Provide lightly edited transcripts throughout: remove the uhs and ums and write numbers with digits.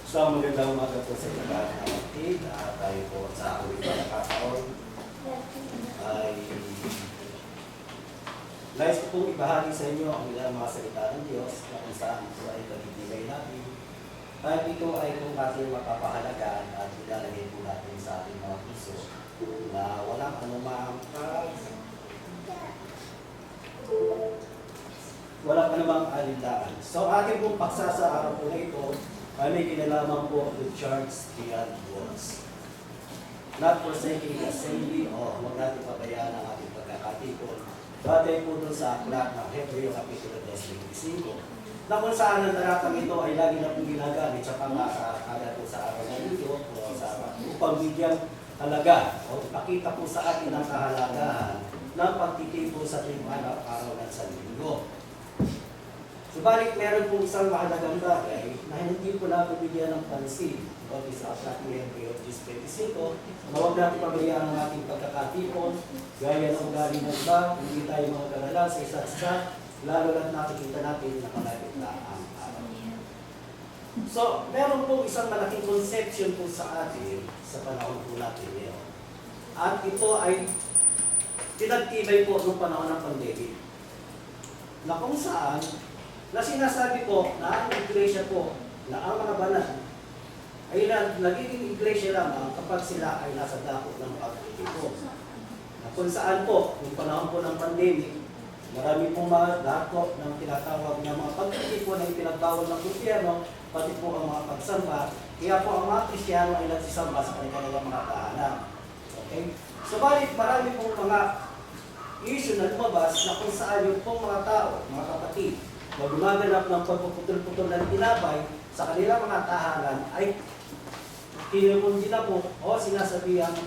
So, magandang umaga po sa lahat ng kapatid. Tayo po sa aking pagkakataon ay nais ko pong ibahagi sa inyo ang ilang mga salita ng Diyos na kung saan ito ay pagtitibay natin. Kahit ito ay kung ating mapapahalagaan at ilalagay po natin sa ating mga puso na walang anumang alinlangan. So, ating pong paksa sa araw po na ito ay may kinalaman po with Charles beyond words. Not forsaking the assembly o huwag natin pabayaan ang ating pagkakatipon. Batay po dun sa aklat ng Hebreo Kapitulo 2:25 na kung saan ang talatang ito ay lagi na pong ginagamit sa pangakakala po sa araw ng linggo o sa upang bigyang halaga o ipakita po sa atin ang kahalagahan ng pagtitipo sa araw ng sanlinggo. Subalit meron pong isang mahalagang bagay na hindi po natin bigyan ng pansin o sa aklat ng Hebreo 10:25 na huwag natin pabayaan ang ating pagkakatipon gaya ng ugali ng iba, hindi tayo mga galala sa isa't isa, lalo na't nakikita natin na malapit na ang araw. So, meron pong isang malaking conception po sa atin sa panahon po natin ngayon. At ito ay pinagtibay po noong panahon ng pandemic na kung saan na sinasabi po na ang iglesia po, na ang mga banal ay nagiging iglesia lamang kapag sila ay nasa dako ng pagtitipo. Na kung saan po, yung panahon po ng pandemic, marami pong mga dako ng tinatawag ng mga pagtitipo na ipinagbawal ng gobyerno, pati po ang mga pagsamba. Kaya po ang mga Kristiyano ay nagsisamba sa kanilang mga tahanan. Okay? Subalit marami pong mga issue na lumabas na kung saan yung pong mga tao, mga kapatid, na gumaganap ng pagpuputol-putol ng tinapay sa kanilang mga tahanan ay kinukundi na po o sinasabihang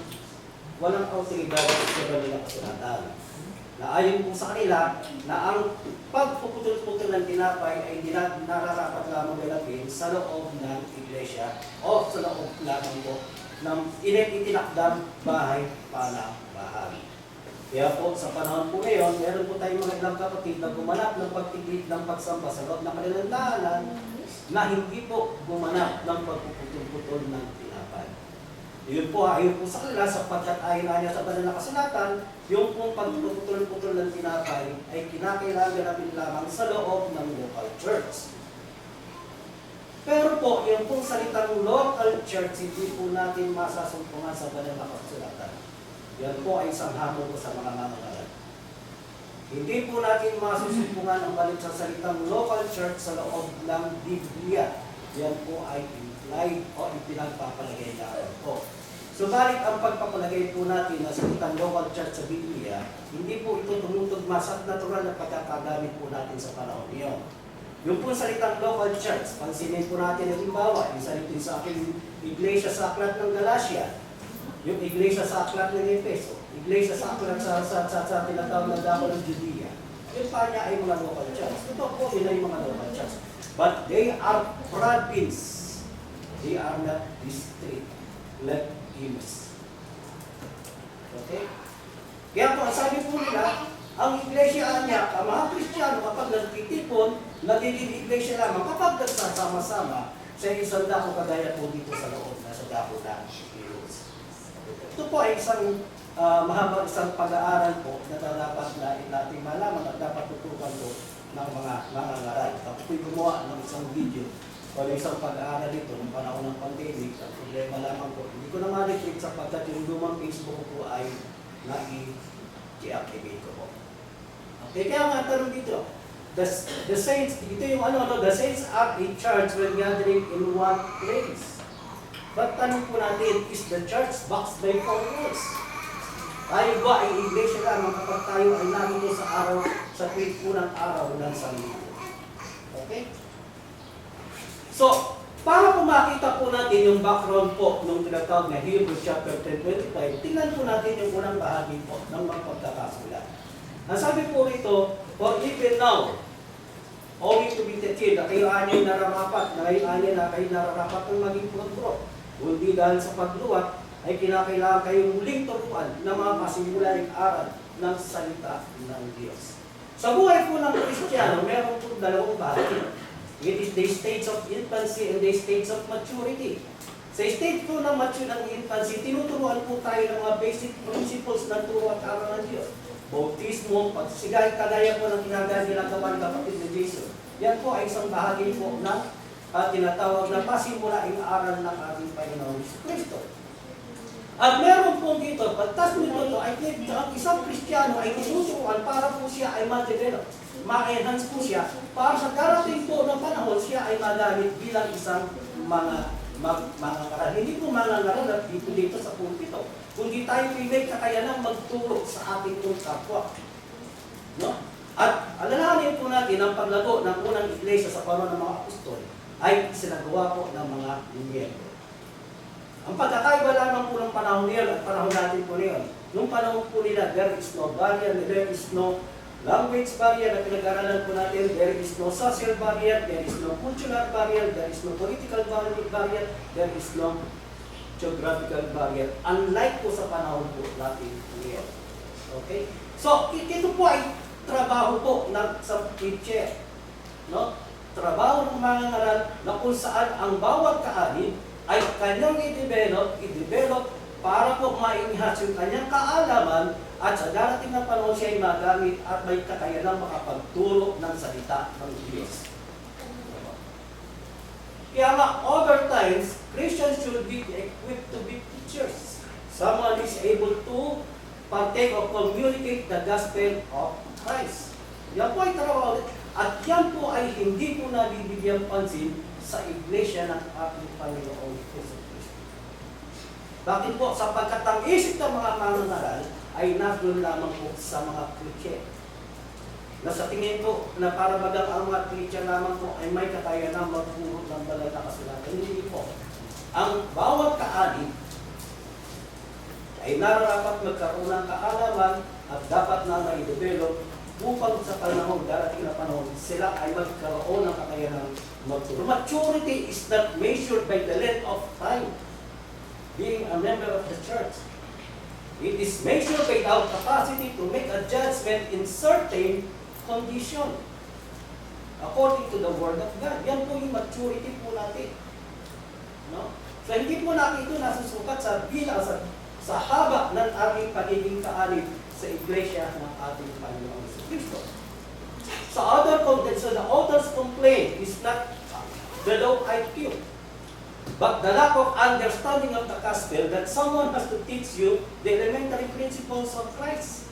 walang autoridad sa kanilang kasulatan. Na ayon po sa kanila na ang pagpuputol-putol ng tinapay ay hindi na nararapat lamang galapin sa loob ng iglesia o sa loob lamang po ng itinakdang bahay para bahay. Kaya po, sa panahon po ngayon, meron po tayong mga ilang kapatid na gumanap ng pagtigit ng pagsamba sa loob ng kanilang tahanan na hindi po gumanap ng pagpuputol-putol ng tinapay. Iyon po, ayon po sa kanila, sapagkat ayon na sa banal na kasulatan, yung pong pagpuputol-putol ng tinapay ay kinakailangan namin lamang sa loob ng local church. Pero po, yung pong salitang local church, hindi po natin masasumpungan sa banal na kasulatan. Yan po ay isang hamon po sa mga mamamayan. Hindi po natin masusumpungan ang balik sa salitang local church sa loob ng Biblia. Yan po ay implied o ipinagpapalagay na po. Subalit ang pagpapalagay po natin na salitang local church sa Biblia, hindi po ito tumutugma sa natural na pagkakagamit po natin sa panahon niyo. Yung po salitang local church, pansinin po natin ang halimbawa, yung salitin sa aking iglesia sa aklat ng Galacia, yung iglesia sa aklat ng Efeso, iglesia sa aklat sa tinatawag na dako ng Judea, yung pa niya ay mga local church. Ito po, yun ay mga local church. But they are province. They are not district like hymns. Okay? Kaya po, sabi po nila, ang iglesia niya, ang mga Kristiyano, kapag nagtitipon, nagiging iglesia lamang kapag nagsasama-sama sa isang dako kagaya po dito sa loob na sa dako na Heroes. Ito po ay isang mahabang isang pag-aaral po na dapat natin malaman at dapat tutukan po ng mga ngaral. Tapos po'y gumawa ng isang video o isang pag-aaral dito ng panahon ng pandemic. Ang problema lamang po, hindi ko na ma-repeat sapagkat yung lumang Facebook po ay nai-deactivate ko po. Okay, kaya nga tanong dito, the saints, ito yung the saints are in church when gathering in one place. But tanong po natin, is the church boxed by 4 walls? Tayo ba ay iglesia lamang kapag tayo ay narito sa araw, sa unang araw ng sanlinggo? Okay? So, para po makita po natin yung background po ng tinatawag na Hebrews chapter 10:25, tingnan po natin yung unang bahagi po ng mga pagkakasulat. Ang sabi po rito, for even now, owing to be taken, na kayo anyo nararapat, na kayo nararapat ng maging kontro. Kundi dahil sa pagluwat, ay kinakailangan kayong muling turuan na mga masimulang aral ng salita ng Diyos. Sa buhay po ng Kristiyano, meron po dalawang bahagi. It is the stage of infancy and the stage of maturity. Sa stage po ng mature ng infancy, tinuturuan po tayo ng mga basic principles ng turo at aral ng Diyos. Bautismo, pagsigay, kagaya po ng ginagawa ng kapatid ni Jesus. Yan po ay isang bahagi po ng tinatawag na pasimulaing aral ng ating Panginoon Kristo. At meron po dito, pagtas nito ay ang isang Kristiyano ay tinuturuan para po siya ay ma-develop, ma-enhance po siya, para sa darating po ng panahon siya ay magamit bilang isang mga karal. Hindi po mga ngaral dito sa pulpito, kundi tayo may kakayanang magturo sa ating pong kapwa. No? At alalahanin po natin ang paglago ng unang iglesia sa panahon ng mga apostol ay sinagawa po ng mga miyembro. Ang pagkakaiba lamang po ng panahon niya at panahon natin po niyon. Nung panahon po nila, there is no barrier, there is no language barrier na pinag-aralan po natin, there is no social barrier, there is no cultural barrier, there is no political barrier, there is no geographical barrier. Unlike po sa panahon po natin ngayon. Okay? So, ito po ay trabaho po ng sa teacher. No? Trabaho ng mga ngaral na kung saan ang bawat kaanib ay kanyang i-develop para po ma-enhance yung kanyang kaalaman at sa darating na panahon siya ay magamit at may kakayanang makapagturo ng salita ng Diyos. Kaya nga, other times, Christians should be equipped to be teachers. Someone is able to partake or communicate the gospel of Christ. Yan po ay trabaho. At yan po ay hindi po nabibigyan pansin sa iglesia ng ating Panginoong Kristo. Bakit po? Sapagkat ang isip ng mga mananaral ay naroon lamang po sa mga preacher. Na sa tingin ko na para bagang ang mga preacher lamang po ay may kakayanang magpuro ng banal na kasulatan. Hindi po. Ang bawat kaanib ay nararapat magkaroon ng kaalaman at dapat na mai-develop upang sa panahon, darating na panahon, sila ay magkaroon ng kakayanang magturo. Maturity is not measured by the length of time being a member of the church. It is measured by our capacity to make a judgment in certain condition according to the Word of God. Yan po yung maturity po natin. No? So hindi po natin ito nasusukat sa bilang sa haba ng ating pagiging kaanib sa iglesia ng ating Panginoong Kristo. So the author's complaint is not the low IQ, but the lack of understanding of the gospel that someone has to teach you the elementary principles of Christ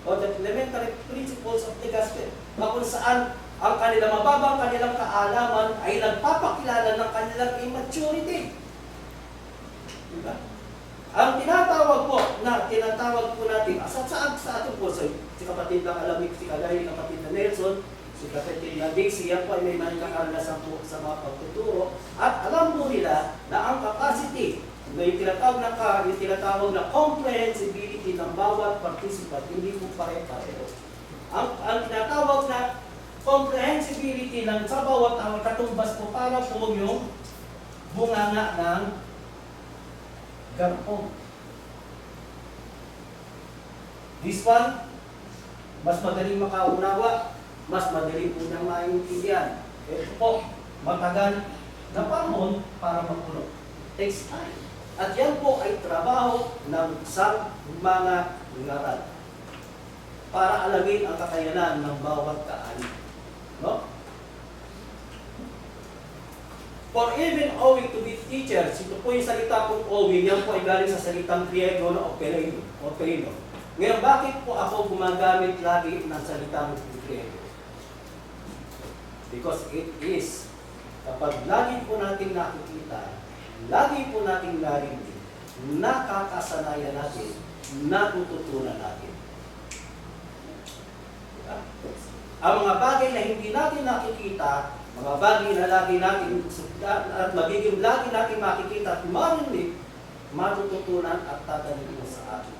or the elementary principles of the gospel. Kung saan ang mababang kanilang kaalaman ay nagpapakilala ng kanilang immaturity. Diba? Ang tinatawag po natin, sa atin po, si kapatid ng Alamik, si kagaya ni kapatid na Nelson, si kapatid na Dixie, yan po ay may karanasan po sa mga pagtuturo. At alam po nila na ang capacity, na yung tinatawag na comprehensibility ng bawat participant, hindi po pare-pareho. Ang tinatawag na comprehensibility ng sa bawat katumbas po para po yung bunganga ng garpong. This one, mas madaling makaunawa, mas madaling po nang maintindihan. Ito po, matagal na panahon para mapuno. Takes time. At yan po ay trabaho ng isang mga ngaral para alamin ang kakayanan ng bawat kaanib. No? For even owing to be teachers, ito po yung salita kong owing, yan po ay galing sa salitang Griego na operino. Ngayon, bakit po ako gumagamit lagi ng salitang Griego? Because it is, kapag lagi po natin nakikita, lagi po natin narinig, nakakasanayan natin, natututunan natin. Diba? Ang mga bagay na hindi natin nakikita, mga bagay na lagi natin at magiging lagi natin makikita at marinig, matututunan at tatanin mo sa atin.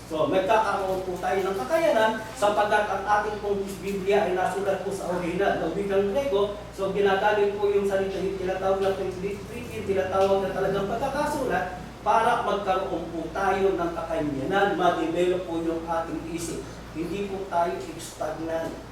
So, magkakaroon po tayo ng kakayanan sapagkat ang ating pong Biblia ay nasulat po sa original na wikang Grego. So, ginagamit po yung salita, yung tinatawag na printed, tinatawag na talagang pagkakasulat para magkaroon po tayo ng kakayanan, ma-develop po yung ating isip. Hindi po tayo stagnant.